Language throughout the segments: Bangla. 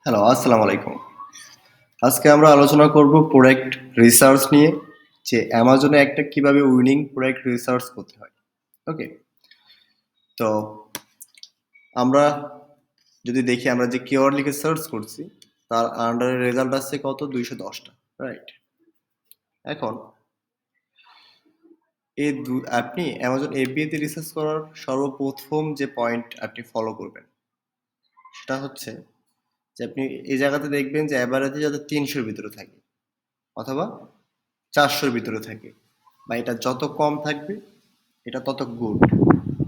হ্যালো, আসসালামু আলাইকুম। আজকে আমরা আলোচনা করব প্রোডাক্ট রিসার্চ নিয়ে যে অ্যামাজনে একটা কিভাবে উইনিং প্রোডাক্ট রিসার্চ করতে হয়। ওকে? তো আমরা যদি দেখি আমরা যে কিওয়ার্ড লিখে সার্চ করছি তার আন্ডারে রেজাল্ট আসছে কত? ২১০ টা। রাইট? এখন আপনি অ্যামাজন FBA তে রিসার্চ করার সর্বপ্রথম যে পয়েন্ট আপনি ফলো করবেন সেটা হচ্ছে যে আপনি এই জায়গাতে দেখবেন যে এভারেজে যাতে ৩০০ র ভিতরে থাকে অথবা ৪০০ র ভিতরে থাকে বা এটা যত কম থাকবে এটা তত গুড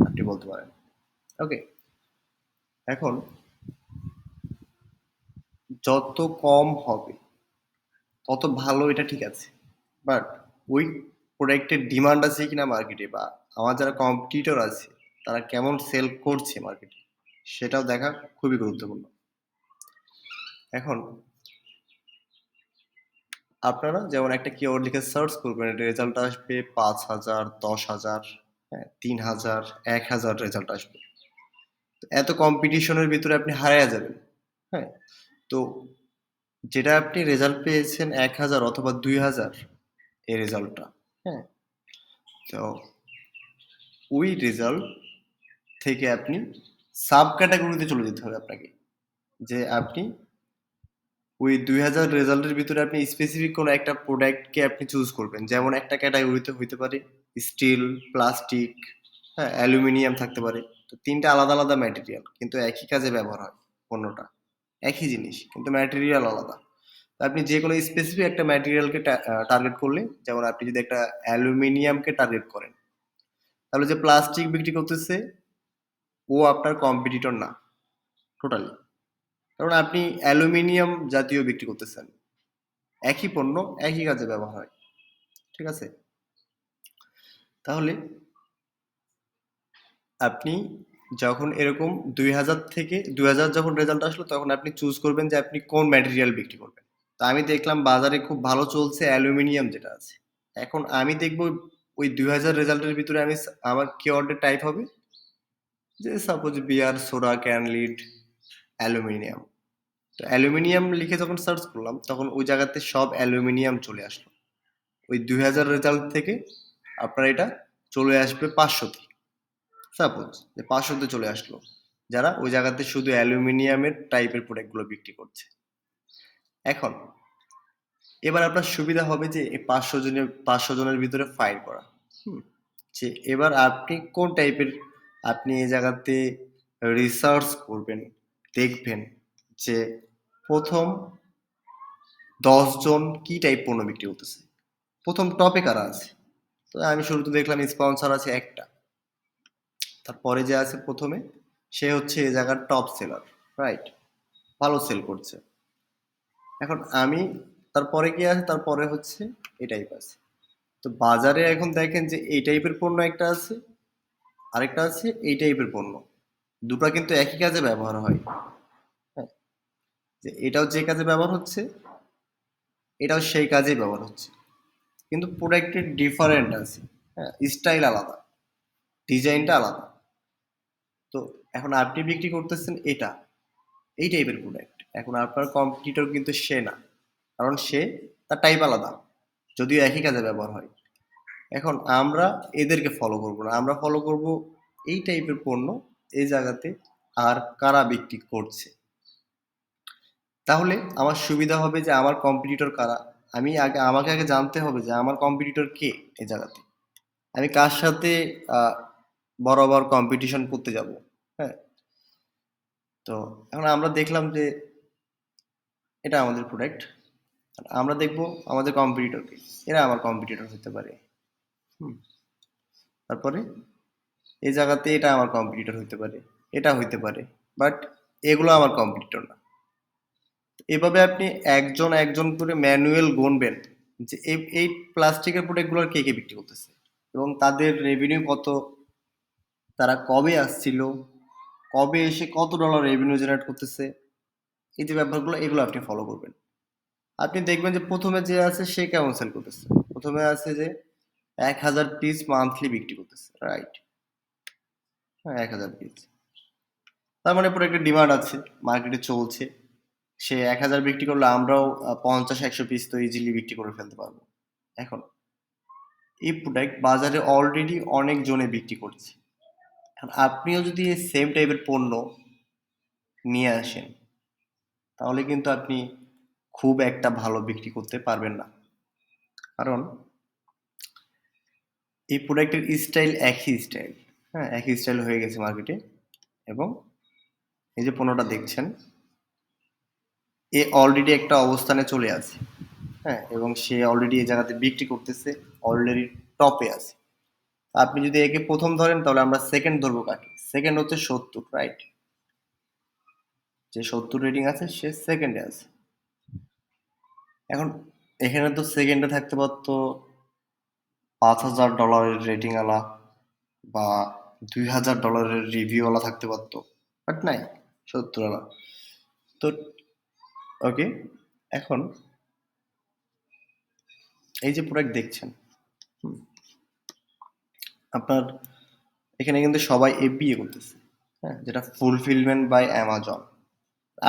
আপনি বলতে পারেন। ওকে? এখন যত কম হবে তত ভালো এটা ঠিক আছে। বাট ওই প্রোডাক্টের ডিমান্ড আছে কিনা মার্কেটে বা আমার যারা কম্পিটিটর আছে তারা কেমন সেল করছে মার্কেটে সেটাও দেখা খুবই গুরুত্বপূর্ণ। এখন আপনারা যেমন একটা কিওয়ার্ড লিখে সার্চ করবেন রেজাল্ট আসবে ৫,০০০, ১০,০০০, হ্যাঁ, ৩,০০০, ১,০০০ রেজাল্ট আসবে। এত কম্পিটিশনের ভিতরে আপনি হারায়া যাবেন। হ্যাঁ? তো যেটা আপনি রেজাল্ট পেয়েছেন ১,০০০ অথবা ২,০০০ এই রেজাল্টটা, হ্যাঁ? তো ওই রেজাল্ট থেকে আপনি সাব ক্যাটেগরিতে চলে যেতে হবে আপনাকে। যে আপনি ওই ২,০০০ রেজাল্টের ভিতরে আপনি স্পেসিফিক কোনো একটা প্রোডাক্টকে আপনি চুজ করবেন। যেমন একটা ক্যাটেগরিতে হইতে পারে স্টিল, প্লাস্টিক, হ্যাঁ? অ্যালুমিনিয়াম থাকতে পারে। তো ৩ টা আলাদা, আলাদা ম্যাটেরিয়াল কিন্তু একই কাজে ব্যবহার হয় পণ্যটা। একই জিনিস কিন্তু ম্যাটেরিয়াল আলাদা। তো আপনি যেকোনো স্পেসিফিক একটা ম্যাটেরিয়ালকে টার্গেট করলে যেমন আপনি যদি একটা অ্যালুমিনিয়ামকে টার্গেট করেন, তাহলে যে প্লাস্টিক বিক্রি করতেছে ও আপনার কম্পিটিটর না টোটালি। কারণ আপনি অ্যালুমিনিয়াম জাতীয় বিক্রি করতেছেন। একই পণ্য একই কাজে ব্যবহার হয়। ঠিক আছে? তাহলে আপনি যখন এরকম ২,০০০ থেকে ২,০০০ যখন রেজাল্ট আসলো তখন আপনি চুজ করবেন যে আপনি কোন ম্যাটেরিয়াল বিক্রি করবেন। তো আমি দেখলাম বাজারে খুব ভালো চলছে অ্যালুমিনিয়াম যেটা আছে। এখন আমি দেখব ওই ২,০০০ রেজাল্টের ভিতরে আমার কিওয়ার্ডের টাইপ হবে যে suppose beer, soda, can lid, aluminium. তো অ্যালুমিনিয়াম লিখে যখন সার্চ করলাম তখন ওই জায়গাতে সব অ্যালুমিনিয়াম চলে আসলো। ওই ২,০০০ রেজাল্ট থেকে আপনার এটা চলে আসবে ৫০০ তে। সাপোজ যে ৫০০ তে চলে আসলো। যারা ওই জায়গাতে শুধু অ্যালুমিনিয়ামের টাইপের প্রোডাক্টগুলো বিক্রি করছে। এখন এবার আপনার সুবিধা হবে যে এই ৫০০ জনের ভিতরে ফাইল করা। হুম? যে এবার আপনি কোন টাইপের আপনি এই জায়গাতে রিসার্চ করবেন, দেখবেন যে ১ম ১০ জন কি টাইপ পণ্য বিক্রি করতেছে। ১ম টপে কারা আছে? তো আমি শুরুতে দেখলাম স্পন্সর আছে একটা। তারপরে যে আছে ১ম এ সে হচ্ছে এ জায়গার টপ সেলার। রাইট? ভালো সেল করছে। এখন আমি তারপরে কি আছে? তারপরে হচ্ছে এই টাইপ আছে। তো বাজারে এখন দেখেন যে এই টাইপের পণ্য একটা আছে, আরেকটা আছে এই টাইপের পণ্য। দুটা কিন্তু একই কাজে ব্যবহার হয়। হ্যাঁ? যে এটাও যে কাজে ব্যবহার হচ্ছে, এটাও সেই কাজেই ব্যবহার হচ্ছে। কিন্তু প্রোডাক্টের ডিফারেন্ট আছে। হ্যাঁ? স্টাইল আলাদা, ডিজাইনটা আলাদা। তো এখন আপনি বিক্রি করতেছেন এটা, এই টাইপের প্রোডাক্ট। এখন আপনার কম্পিটিটর কিন্তু সে না। কারণ সে তার টাইপ আলাদা। যদিও একই কাজে ব্যবহার হয়। এখন আমরা এদেরকে ফলো করব না। আমরা ফলো করব এই টাইপের পণ্য এই জায়গাতে আর কারা বিক্রি করছে। তাহলে আমার সুবিধা হবে যে আমার কম্পিটিটর কারা। আমাকে আগে জানতে হবে যে আমার কম্পিটিটর কে এই জায়গাতে। আমি কার সাথে আ বরাবর কম্পিটিশন করতে যাব। হ্যাঁ? তো এখন আমরা দেখলাম যে এটা আমাদের প্রোডাক্ট। আমরা দেখব আমাদের কম্পিটিটরকে। এরা আমার কম্পিটিটর হতে পারে। হুম? তারপরে এই জায়গাতে এটা আমার কম্পিটিটর হইতে পারে, এটা হইতে পারে। বাট এগুলো আমার কম্পিটিটর না। এভাবে আপনি একজন, একজন করে ম্যানুয়াল গুনবেন যে এই প্লাস্টিকের প্রোডাক্টগুলোর কে, কে বিক্রি করতেছে এবং তাদের রেভিনিউ কত, তারা কবে আসছিল, কবে এসে কত ডলার রেভিনিউ জেনারেট করতেছে। এই যে ব্যাপারগুলো এগুলো আপনি ফলো করবেন। আপনি দেখবেন যে ১ম এ যে আছে সে কেমন সেল করতেছে। ১ম এ আছে যে ১,০০০ পিস মান্থলি বিক্রি করতেছে। রাইট? হ্যাঁ, ১,০০০ পিস। তার মানে প্রোডাক্টের ডিমান্ড আছে, মার্কেটে চলছে। সে 1000 বিক্রি করলে আমরাও 50-100 পিস তো ইজিলি বিক্রি করে ফেলতে পারবো। এখন এই প্রোডাক্ট বাজারে অলরেডি অনেক জনে বিক্রি করছে। এখন আপনিও যদি এই সেম টাইপের পণ্য নিয়ে আসেন, তাহলে কিন্তু আপনি খুব একটা ভালো বিক্রি করতে পারবেন না। কারণ এই প্রোডাক্টের স্টাইল একই স্টাইল, হ্যাঁ? একই স্টাইল হয়ে গেছে মার্কেটে এবং এই যে পণ্যটা দেখছেন, এ অলরেডি একটা অবস্থানে চলে আছে, হ্যাঁ? এবং সে অলরেডি এই জায়গাতে বিক্রি করতেছে, অলরেডি টপে আছে। আপনি যদি একে ১ম ধরেন তাহলে আমরা সেকেন্ড ধরবো কাকে? সেকেন্ড হচ্ছে ৭০, রাইট? যে ৭০ রেটিং আছে সে সেকেন্ডে আছে। এখন এখানে তো সেকেন্ডে থাকতে পারতো $৫,০০০ রেটিং ওয়ালা বা $২,০০০ রিভিউ ওয়ালা থাকতে পারতো, বাট নাই, ৭০ ওয়ালা। তো ওকে, এখন এই যে প্রোডাক্ট দেখছেন, আপনার এখানে কিন্তু সবাই এফবিএ করতেছে, হ্যাঁ? যেটা ফুলফিলমেন্ট বাই অ্যামাজন।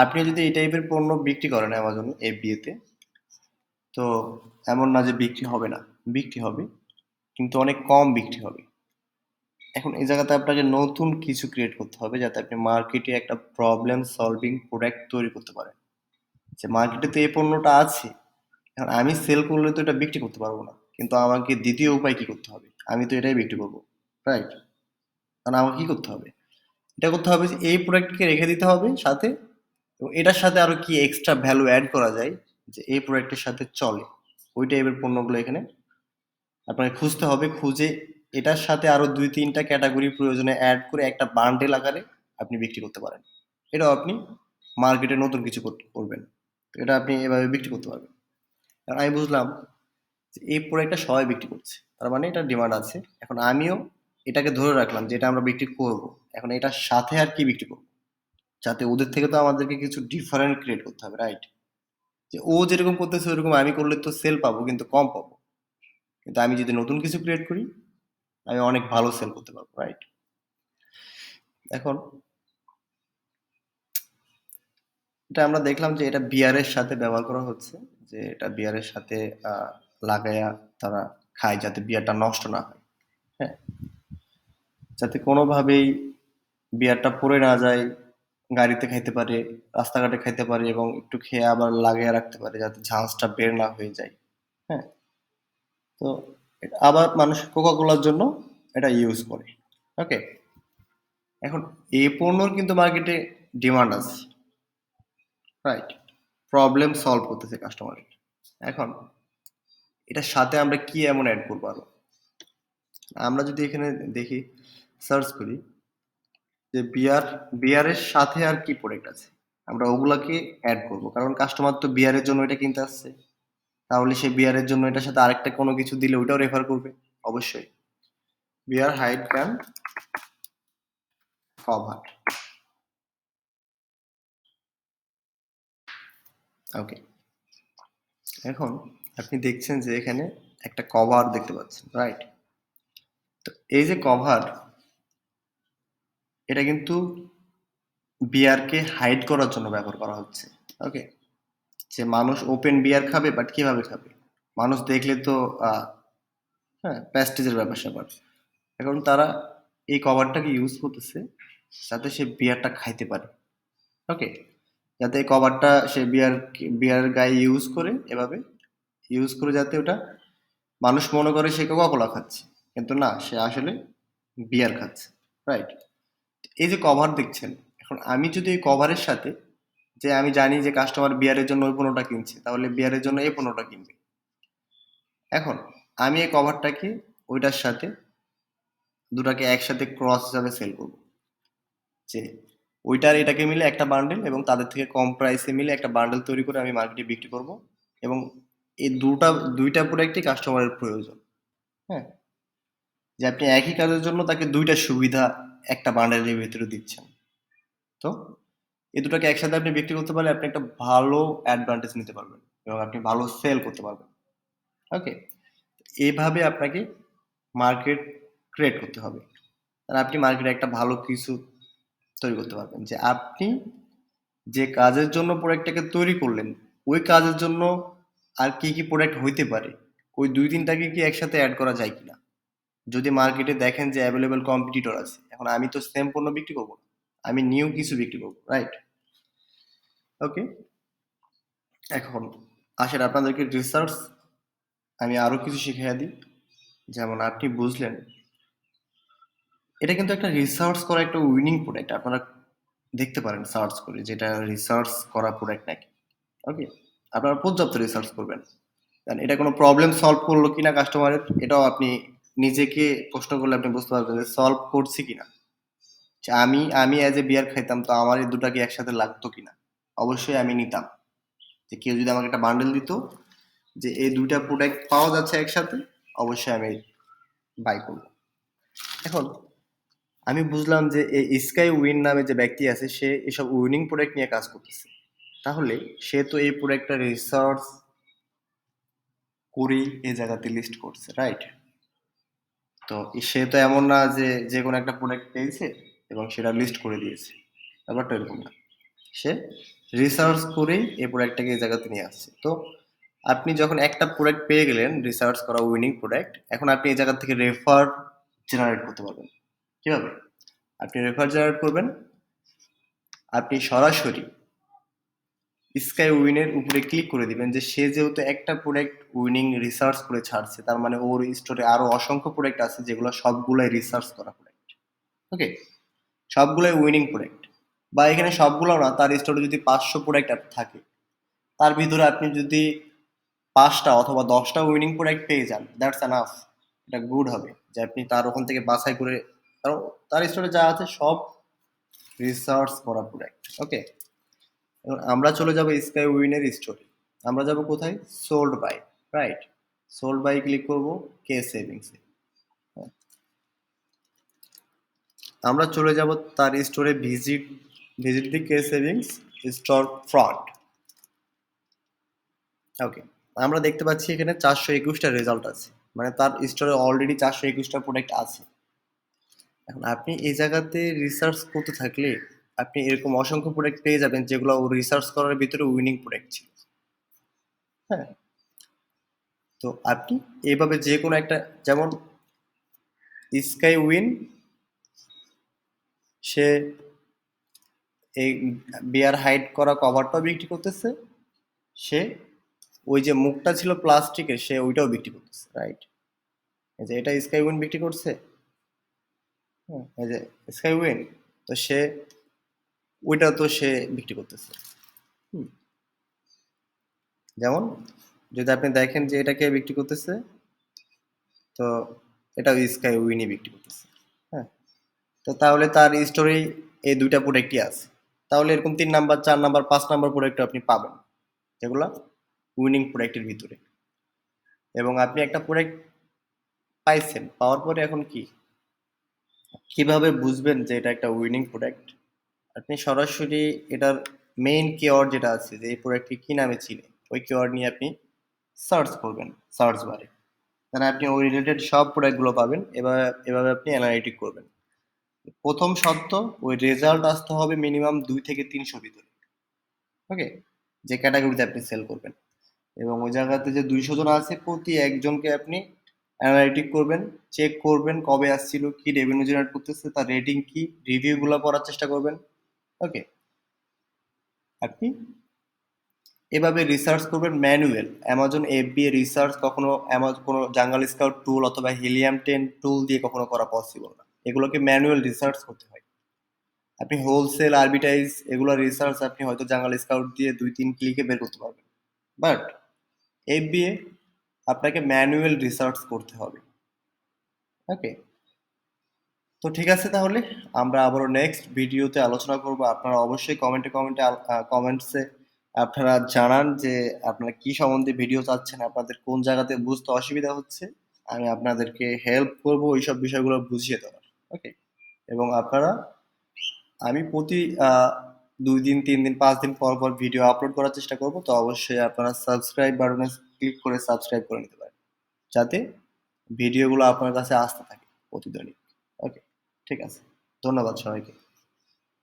আপনি যদি এই টাইপের পণ্য বিক্রি করেন অ্যামাজনে এফবিএ তে, তো এমন না যে বিক্রি হবে না, বিক্রি হবে, কিন্তু অনেক কম বিক্রি হবে। এখন এই জায়গাতে আপনাকে নতুন কিছু ক্রিয়েট করতে হবে যাতে আপনি মার্কেটে একটা প্রবলেম সলভিং প্রোডাক্ট তৈরি করতে পারেন। যে মার্কেটে তো এই পণ্যটা আছে, এখন আমি সেল করলে তো এটা বিক্রি করতে পারবো না, কিন্তু আমাকে দ্বিতীয় উপায় কি করতে হবে? আমি তো এটাই বিক্রি করবো, রাইট? কারণ আমাকে কি করতে হবে? এটা করতে হবে যে এই প্রোডাক্টকে রেখে দিতে হবে সাথে, এবং এটার সাথে আরো কি এক্সট্রা ভ্যালু অ্যাড করা যায় যে এই প্রোডাক্টের সাথে চলে, ওই টাইপের পণ্যগুলো এখানে আপনাকে খুঁজতে হবে। খুঁজে এটার সাথে আরো ২-৩টা ক্যাটাগরি প্রয়োজনে অ্যাড করে একটা বান্ডেল আকারে আপনি বিক্রি করতে পারেন। এটাও আপনি মার্কেটে নতুন কিছু করবেন। তো এটা আপনি এভাবে বিক্রি করতে পারবেন। কারণ আমি বুঝলাম যে এই প্রোডাক্টটা সবাই বিক্রি করছে, তার মানে এটার ডিমান্ড আছে। এখন আমিও এটাকে ধরে রাখলাম যে এটা আমরা বিক্রি করব। এখন এটার সাথে আর কি বিক্রি করব, যাতে ওদের থেকে তো আমাদেরকে কিছু ডিফারেন্ট ক্রিয়েট করতে হবে, রাইট? যে ও যেরকম করতেছে ওরকম আমি করলে তো সেল পাবো কিন্তু কম পাবো, কিন্তু আমি যদি নতুন কিছু ক্রিয়েট করি আমি অনেক ভালো সেল করতে পারবো, রাইট? এখন এটা আমরা দেখলাম যে এটা বিয়ারের সাথে ব্যবহার করা হচ্ছে, যে এটা বিয়ারের সাথে লাগায়া তারা খায় যাতে বিয়ারটা নষ্ট না হয়, হ্যাঁ? যাতে কোনোভাবেই বিয়ারটা পড়ে না যায়, গাড়িতে খাইতে পারে, রাস্তাঘাটে খাইতে পারে এবং একটু খেয়ে আবার লাগাইয়া রাখতে পারে যাতে ঝাঁঝটা বের না হয়ে যায়, হ্যাঁ? তো আবার মানুষ কোকা কোলার জন্য এটা ইউজ করে, ওকে? এখন এই পণ্যর কিন্তু মার্কেটে ডিমান্ড আছে, রাইট? প্রবলেম সলভ করতেছে কাস্টমারের। এখন এটার সাথে আমরা কি এমন অ্যাড করবো আরো? আমরা যদি এখানে দেখি, সার্চ করি যে বিয়ারের সাথে আর কি প্রোডাক্ট আছে, আমরা ওগুলাকে অ্যাড করব, কারণ কাস্টমার তো বিয়ারের জন্য এটা কিনতে আসছে, তাহলে সে বিয়ারের জন্য এটার সাথে আরেকটা কোনো কিছু দিলে ওইটাও রেফার করবে অবশ্যই। বিয়ার হাইড ক্যান কভার, ওকে? এখন আপনি দেখছেন যে এখানে একটা কভার দেখতে পাচ্ছেন, রাইট? তো এই যে কভার, এটা কিন্তু বিয়ারকে হাইড করার জন্য ব্যবহার করা হচ্ছে, ওকে? যে মানুষ ওপেন বিয়ার খাবে, বাট কিভাবে খাবে? মানুষ দেখলে তো আহ, হ্যাঁ, প্যাস্টিজের ব্যাপার-স্যাপার। এখন তারা এই কভারটাকে ইউজ করতেছে যাতে সে বিয়ারটা খাইতে পারে, ওকে? যাতে এই কভারটা সে বিয়ারের গায়ে ইউজ করে, এভাবে ইউজ করে যাতে ওটা মানুষ মনে করে সে কোকা-কোলা খাচ্ছে। কিন্তু না, সে আসলে বিয়ার খাচ্ছে, রাইট? এই যে কভার দেখছেন, এখন আমি যদি এই কভারের সাথে, যে আমি জানি যে কাস্টমার বিয়ারের জন্য ওই পণ্যটা কিনছে, তাহলে বিয়ারের জন্য এই পণ্যটা কিনবে। এখন আমি এই কভারটাকে ওইটার সাথে দুটাকে একসাথে ক্রস হিসাবে সেল করব, যে ওইটার এটাকে মিলে একটা বান্ডেল এবং তাদের থেকে কম প্রাইসে মিলে একটা বান্ডেল তৈরি করে আমি মার্কেটে বিক্রি করব। এবং এই দুইটা প্রোডাক্টই কাস্টমারের প্রয়োজন, হ্যাঁ? যে আপনি একই কাজের জন্য তাকে দুইটা সুবিধা একটা বান্ডেলের ভিতরে দিচ্ছেন। তো এই দুটাকে একসাথে আপনি বিক্রি করতে পারলে আপনি একটা ভালো অ্যাডভান্টেজ নিতে পারবেন এবং আপনি ভালো সেল করতে পারবেন, ওকে? এইভাবে আপনাকে মার্কেট ক্রিয়েট করতে হবে, আর আপনি মার্কেটে একটা ভালো কিছু তৈরি করতে পারবেন, যে আপনি যে কাজের জন্য প্রোডাক্টটাকে তৈরি করলেন, ওই কাজের জন্য আর কি, কি প্রোডাক্ট হইতে পারে? ওই ২-৩ টাকে কি একসাথে এড করা যায় কিনা? যদি মার্কেটে দেখেন যে এভেইলেবল কম্পিটিটর আছে। এখন আমি তো সেম পণ্য বিক্রি করব না। আমি নিউ কিছু বিক্রি করব, রাইট? ওকে? এখন আসেন আপনাদেরকে রিসার্চ আমি আরো কিছু শিখাইয়া দিই। যেমন আপনি বুঝলেন, এটা কিন্তু একটা রিসার্চ করা একটা উইনিং প্রোডাক্ট। আপনারা দেখতে পারেন সার্চ করে যে এটা রিসার্চ করা প্রোডাক্ট নাকি। ওকে? আপনারা পর্যাপ্ত রিসার্চ করবেন। কারণ এটা কোনো প্রবলেম সলভ করলো কিনা কাস্টমারের এটাও আপনি নিজেকে প্রশ্ন করলে আপনি বুঝতে পারবেন যে সলভ করছি কিনা। যে আমি আমি অ্যাজ এ বিয়ার খাইতাম তো আমার এই দুটাকে একসাথে লাগতো কিনা। অবশ্যই আমি নিতাম। যে কেউ যদি আমাকে একটা বান্ডেল দিত যে এই ২ টা প্রোডাক্ট পাওয়া যাচ্ছে একসাথে, অবশ্যই আমি বাই করব। এখন আমি বুঝলাম যে এই স্কাই উইন নামে যে ব্যক্তি আছে সে এসব উইনিং প্রোডাক্ট নিয়ে কাজ করতেছে। তাহলে সে তো এই প্রোডাক্টটা রিসার্চ করেই এই জায়গাতে লিস্ট করছে, রাইট? তো সে তো এমন না যে যেকোনো একটা প্রোডাক্ট পেয়েছে এবং সেটা লিস্ট করে দিয়েছে। ব্যাপারটা এরকম না। সে রিসার্চ করেই এই প্রোডাক্টটাকে এই জায়গাতে নিয়ে আসছে। তো আপনি যখন একটা প্রোডাক্ট পেয়ে গেলেন রিসার্চ করা উইনিং প্রোডাক্ট, এখন আপনি এই জায়গা থেকে রেফার জেনারেট করতে পারবেন। কিভাবে? আপনি রেফার জেনারেট করবেন, আপনি সরাসরি স্কাই উইনের উপরে ক্লিক করে দিবেন যে সে যেহেতু একটা প্রোডাক্ট উইনিং রিসার্চ করে ছাড়ছে তার মানে ওর স্টোরে আরো অসংখ্য প্রোডাক্ট আছে যেগুলো সবগুলাই রিসার্চ করা প্রোডাক্ট। ওকে? সবগুলাই উইনিং প্রোডাক্ট। বা এখানে সবগুলো না, তার স্টোরে যদি ৫০০ প্রোডাক্ট থাকে তার ভিতরে আপনি যদি ৫টা অথবা ১০টা উইনিং প্রোডাক্ট পেয়ে যান, দ্যাটস এনাফ। এটা গুড হবে যে আপনি তার ওখান থেকে বাছাই করে, কারণ তার স্টোরে যা আছে সব রিসার্চ করা প্রোডাক্ট। ওকে? এখন আমরা চলে যাব স্কাই উইনের স্টোরে। আমরা যাব কোথায়? Sold by, right? Sold by click করব কে সেভিংসে। আমরা চলে যাব তার স্টোরে visit visit the K savings store front. Okay, আমরা দেখতে পাচ্ছি এখানে 421টা রেজাল্ট আছে, মানে তার স্টোরে অলরেডি 421টা প্রোডাক্ট আছে। এখন আপনি এই জায়গাতে রিসার্চ করতে থাকলে আপনি এরকম অসংখ্য প্রোডাক্ট পেয়ে যাবেন যেগুলো ও রিসার্চ করার ভিতরে উইনিং প্রোডাক্ট ছিল। হ্যাঁ, তো আপনি এইভাবে যে কোনো একটা, যেমন স্কাই উইন, সে এই বিয়ার হাইড করা কভারটাও বিক্রি করতেছে, সে ওই যে মুখটা ছিল প্লাস্টিকের সে ওইটাও বিক্রি করতেছে, রাইট? এই যে এটা স্কাই উইন বিক্রি করছে, হ্যাঁ, এই যে স্কাই উইন, তো সে ওইটা তো সে বিক্রি করতেছে। হুম, যেমন যদি আপনি দেখেন যে এটা কে বিক্রি করতেছে, তো এটা স্কাই উইনই বিক্রি করতেছে। হ্যাঁ, তো তাহলে তার স্টোরেই এই ২টা প্রোডাক্টই আছে। তাহলে এরকম ৩ নাম্বার, ৪ নাম্বার, ৫ নাম্বার প্রোডাক্টও আপনি পাবেন, যেগুলা উইনিং প্রোডাক্টের ভিতরে। এবং আপনি একটা প্রোডাক্ট পাইছেন, পাওয়ার পরে এখন কি? কিভাবে বুঝবেন যে এটা একটা উইনিং প্রোডাক্ট? আপনি সরাসরি এটার মেইন কিওয়ার্ড যেটা আছে যে এই প্রোডাক্টটি কি নামে চিনে, ওই কিওয়ার্ড নিয়ে আপনি সার্চ করবেন সার্চ বারে। তাহলে আপনি ওই রিলেটেড সব প্রোডাক্টগুলো পাবেন। এভাবে এভাবে আপনি অ্যানালাইটিক করবেন। প্রথম শর্ত, ওই রেজাল্ট আসতে হবে মিনিমাম ২ থেকে ৩০০ ভিতরে। ওকে? যে ক্যাটাগরিতে আপনি সেল করবেন। এবং ওই জায়গাতে যে ২০০ জন আছে প্রতি একজনকে আপনি অ্যানালাইটিক করবেন, চেক করবেন কবে আসছিল, কি রেভিনিউ জেনারেট করতেছে, তার রেটিং কি, রিভিউগুলো পড়ার চেষ্টা করবেন। ওকে? আপনি এভাবে রিসার্চ করবেন ম্যানুয়াল। অ্যামাজন এফবিএ রিসার্চ কখনো কোনো জাঙ্গল স্কাউট টুল অথবা হিলিয়াম 10 টুল দিয়ে কখনো করা পসিবল না। এগুলোকে ম্যানুয়াল রিসার্চ করতে হয়। আপনি হোলসেল, আরবিটাইজ এগুলো রিসার্চ আপনি হয়তো জাঙ্গল স্কাউট দিয়ে ২-৩ ক্লিকে বের করতে পারবেন। বাট এফবিএ আপনাকে ম্যানুয়াল রিসার্চ করতে হবে। ওকে? তো ঠিক আছে, তাহলে আমরা আবারও নেক্সট ভিডিওতে আলোচনা করব। আপনারা অবশ্যই কমেন্টসে আপনারা জানান যে আপনারা কি সম্বন্ধে ভিডিও চাচ্ছেন, আপনাদের কোন জায়গাতে বুঝতে অসুবিধা হচ্ছে। আমি আপনাদেরকে হেল্প করব ওইসব বিষয়গুলো বুঝিয়ে দেওয়ার। ওকে? এবং আপনারা, আমি প্রতি ২ দিন, ৩ দিন, ৫ দিন পর পর ভিডিও আপলোড করার চেষ্টা করব। তো অবশ্যই আপনারা সাবস্ক্রাইব বাটনে ক্লিক করে সাবস্ক্রাইব করে নিতে পারেন। যাতে ভিডিওগুলো আপনার কাছে আসতে থাকে প্রতিদিনই। ওকে, ঠিক আছে। ধন্যবাদ সবাইকে।